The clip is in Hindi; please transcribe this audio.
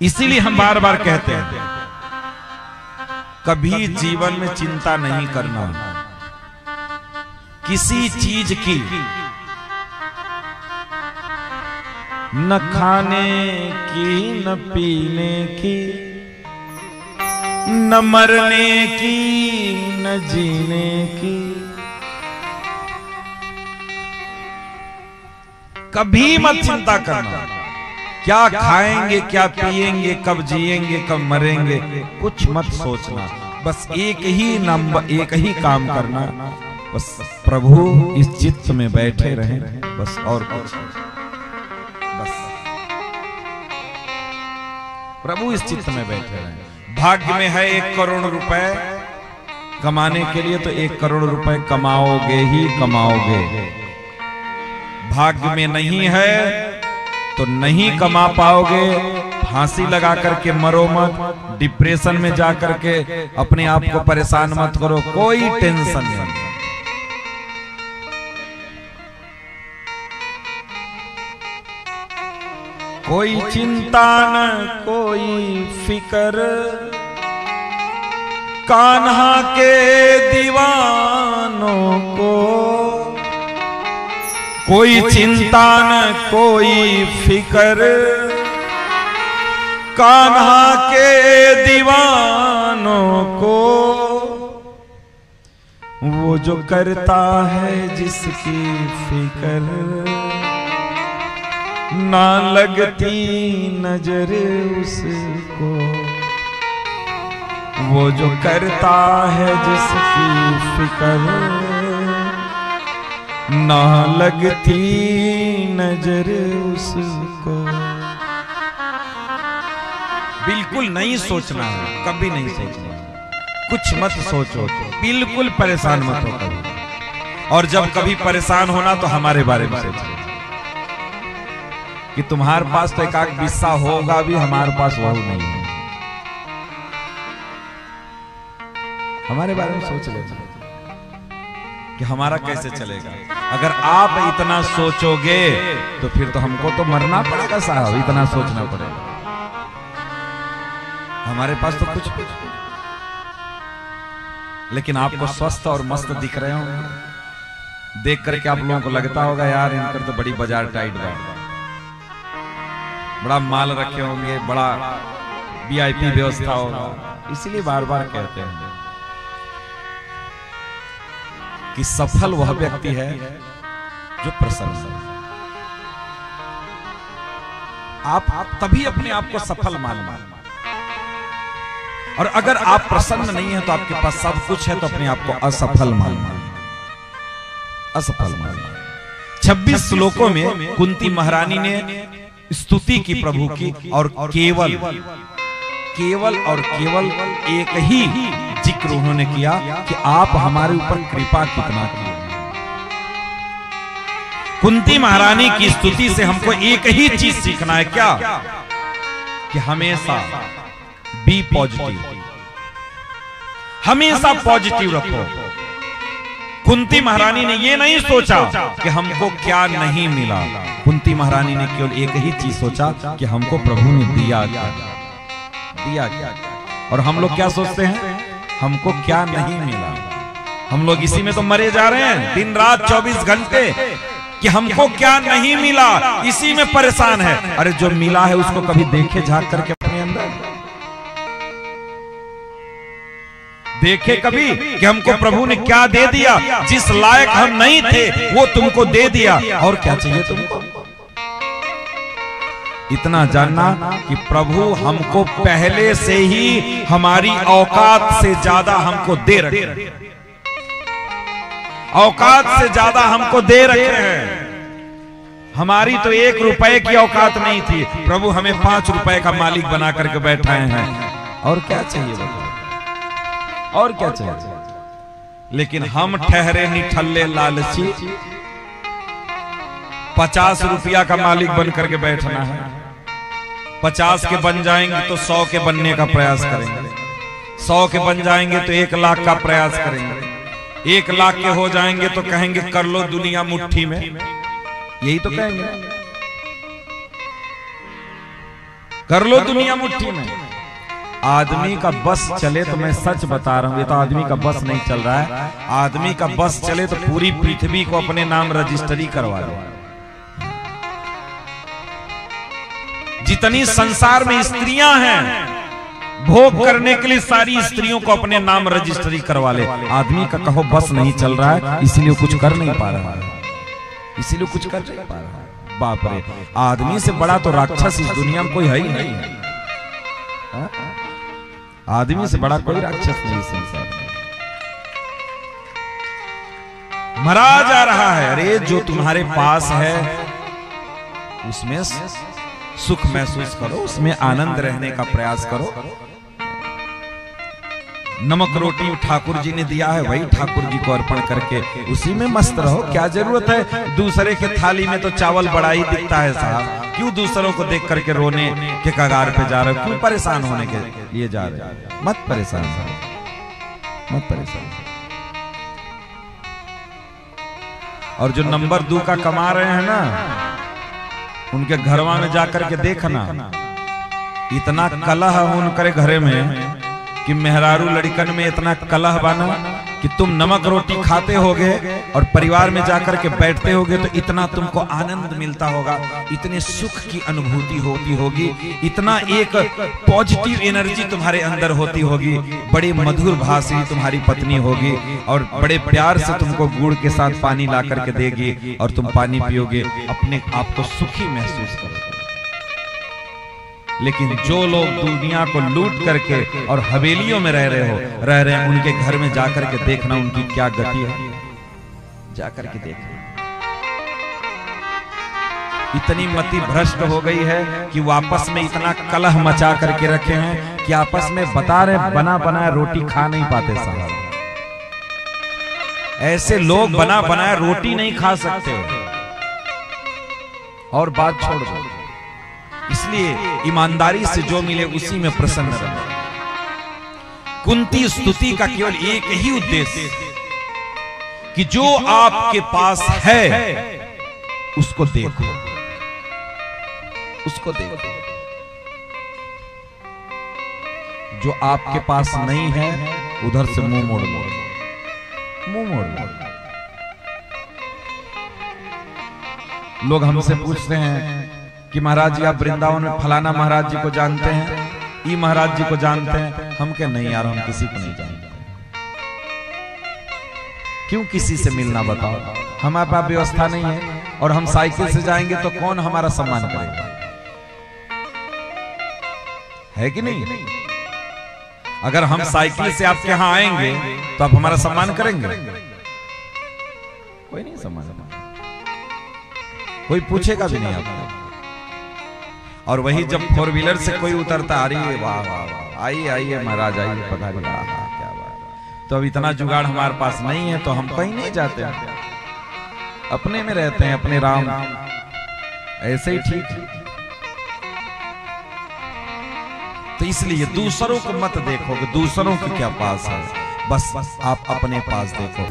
इसीलिए हम बार बार कहते हैं कभी जीवन में चिंता नहीं करना किसी चीज की, न खाने की, न पीने की, न मरने की, न जीने की। कभी मत चिंता करना क्या खाएंगे, क्या पिएंगे, कब जिएंगे, कब मरेंगे, कुछ मत सोचना। बस एक ही काम करना, बस प्रभु इस चित्त में बैठे रहें, बस और कुछ बस प्रभु इस चित्त में बैठे रहें। भाग्य में है 1 करोड़ रुपए कमाने के लिए तो 1 करोड़ रुपए कमाओगे ही कमाओगे। भाग्य में नहीं है तो नहीं कमा पाओगे। फांसी लगा करके मरो मत, डिप्रेशन में जा करके अपने आप को परेशान मत करो, कोई टेंशन नहीं। कोई चिंता न कोई फिकर, कान्हा के दीवानों को। कोई चिंता न कोई फिकर, कान्हा के दीवानों को। वो जो करता है जिसकी फिकर, ना लगती नजर उसको। वो जो करता है जिसकी फिकर, ना लगती नजर उसको। बिल्कुल नहीं सोचना है, कभी नहीं सोचना, कुछ मत सोचो, बिल्कुल परेशान मत हो कभी। और जब कभी परेशान होना तो हमारे बारे में सोचो कि तुम्हारे पास तो एक बिस्सा होगा भी, हमारे पास वो नहीं है। हमारे बारे में सोच लेना कि हमारा कैसे चलेगा। अगर आप इतना सोचोगे तो फिर तो हमको तो मरना पड़ेगा साहब, इतना सोचना पड़ेगा। हमारे पास तो कुछ लेकिन आपको स्वस्थ और मस्त दिख रहे होंगे, देख करके आप लोगों को लगता होगा यार इनकर तो बड़ी बाजार टाइट है, बड़ा माल रखे होंगे, बड़ा वीआईपी व्यवस्था होगा। इसीलिए बार बार कहते हैं कि सफल वह व्यक्ति है जो प्रसन्न है। आप तभी अपने आप को सफल मानना, और अगर आप प्रसन्न नहीं है तो आपके पास सब कुछ है तो अपने आप को असफल मानना, असफल मानना। 26 श्लोकों में कुंती महारानी ने स्तुति की प्रभु की, और केवल और केवल एक ही जिक्र उन्होंने किया कि आप हमारे ऊपर कृपा कितना किए। कुंती महारानी की स्तुति से हमको एक ही चीज सीखना है, क्या? कि हमेशा बी पॉजिटिव, हमेशा पॉजिटिव रखो। कुंती महारानी ने ये नहीं सोचा कि हमको क्या नहीं मिला, कुंती महारानी ने केवल एक ही चीज सोचा कि हमको प्रभु ने दिया क्या। और हम लोग क्या सोचते हैं, हमको क्या नहीं मिला। हम लोग इसी में तो मरे जा रहे हैं दिन रात 24 घंटे कि हमको क्या नहीं मिला, इसी में परेशान है। अरे जो मिला है उसको कभी देखे झांक करके अपने अंदर देखे कभी कि हमको प्रभु ने क्या दे दिया, जिस लायक हम नहीं थे वो तुमको दे दिया, और क्या चाहिए तुमको। इतना जानना कि प्रभु हमको पहले से ही हमारी औकात से ज्यादा हमको दे रखे हैं, औकात से ज्यादा हमको दे रखे हैं। हमारी तो 1 रुपए की औकात नहीं थी, प्रभु हमें 5 रुपए का मालिक बना करके बैठाए हैं। और क्या चाहिए बताओ, और क्या चाहिए। लेकिन हम ठहरे निठल्ले लालची, 50 रुपया का मालिक बन करके बैठना है। 50 के बन जाएंगे तो 100 के बनने का प्रयास करेंगे, 100 के बन जाएंगे तो 1 लाख का प्रयास करेंगे, 1 लाख के हो जाएंगे तो कहेंगे कर लो दुनिया मुट्ठी में, यही तो कहेंगे। कर लो दुनिया मुट्ठी में। आदमी का बस चले तो मैं सच बता रहा हूं, ये तो आदमी का बस नहीं चल रहा है। आदमी का बस चले तो पूरी पृथ्वी को अपने नाम रजिस्ट्री करवा दो। जितनी संसार में स्त्रियां हैं, भोग करने के लिए सारी स्त्रियों को अपने नाम रजिस्ट्री करवा ले। आदमी का कहो बस नहीं चल रहा है, इसीलिए कुछ कर नहीं पा रहा है, इसीलिए कुछ कर नहीं पा रहा है। बाप रे, आदमी से बड़ा तो राक्षस इस दुनिया में कोई है ही नहीं है। आदमी से बड़ा कोई राक्षस नहीं संसार में। मरा जा रहा है। अरे जो तुम्हारे पास है उसमें सुख महसूस करो, उसमें आनंद रहने का प्रयास करो। नमक रोटी ठाकुर जी ने दिया है, वही ठाकुर जी को अर्पण करके उसी में मस्त रहो। क्या जरूरत है दूसरे के थाली में तो चावल बड़ा ही दिखता है साहब, क्यों दूसरों को देख करके रोने के कगार पे जा रहे हो? क्यों परेशान होने के लिए जा रहे हो? मत परेशान, मत परेशान। और जो नंबर 2 का कमा रहे हैं ना, उनके घरवा में जाकर के देखना, इतना कलह उनके घरे में कि मेहरारू लड़कन में इतना कलह बना कि तुम नमक रोटी खाते होगे और परिवार में जाकर के बैठते होगे तो इतना तुमको आनंद मिलता होगा, इतने सुख की अनुभूति होती होगी, इतना एक पॉजिटिव एनर्जी तुम्हारे अंदर होती होगी। बड़ी मधुर भाषी तुम्हारी पत्नी होगी और बड़े प्यार से तुमको गुड़ के साथ पानी ला करके देगी और तुम पानी पियोगे, अपने आप को सुखी महसूस करोगे। लेकिन जो लोग दुनिया को लूट करके और हवेलियों में रह रहे हैं, उनके घर में जाकर के देखना उनकी क्या गति है, जाकर के देखना। इतनी मति भ्रष्ट हो गई है कि वो आपस में इतना कलह मचा करके रखे हैं कि आपस में बता रहे बना बनाया रोटी खा नहीं पाते साहब। ऐसे लोग बना बनाया रोटी नहीं खा सकते। और बात छोड़ दो, इसलिए ईमानदारी से जो मिले उसी में प्रसन्न रहो। कुंती स्तुति का केवल एक ही उद्देश्य कि जो आपके पास है उसको देखो, उसको देखो। जो आपके पास नहीं है उधर से मुंह मोड़ लो, मुंह मोड़ लो। लोग हमसे पूछते हैं कि महाराज जी आप वृंदावन में फलाना महाराज जी को जानते हैं, ई महाराज जी को जानते हैं? हम क्या नहीं यार, हम किसी को नहीं जानते। क्यों किसी से मिलना बताओ? हमारे पास व्यवस्था नहीं है और हम साइकिल से जाएंगे तो कौन हमारा सम्मान करेगा? है कि नहीं? अगर हम साइकिल से आपके यहां आएंगे तो आप हमारा सम्मान करेंगे? कोई नहीं सम्मान, कोई पूछेगा भी नहीं आपको। और वही जब 4 व्हीलर से कोई उतरता, अरे वाह वाह वाह, आइए आइए महाराज आइए, पता नहीं क्या बात। तो अब इतना जुगाड़ हमारे पास नहीं है तो हम कहीं नहीं जाते, अपने में रहते हैं, अपने राम, ऐसे ही ठीक। तो इसलिए दूसरों को मत देखो कि दूसरों के क्या पास है, बस आप अपने पास देखो।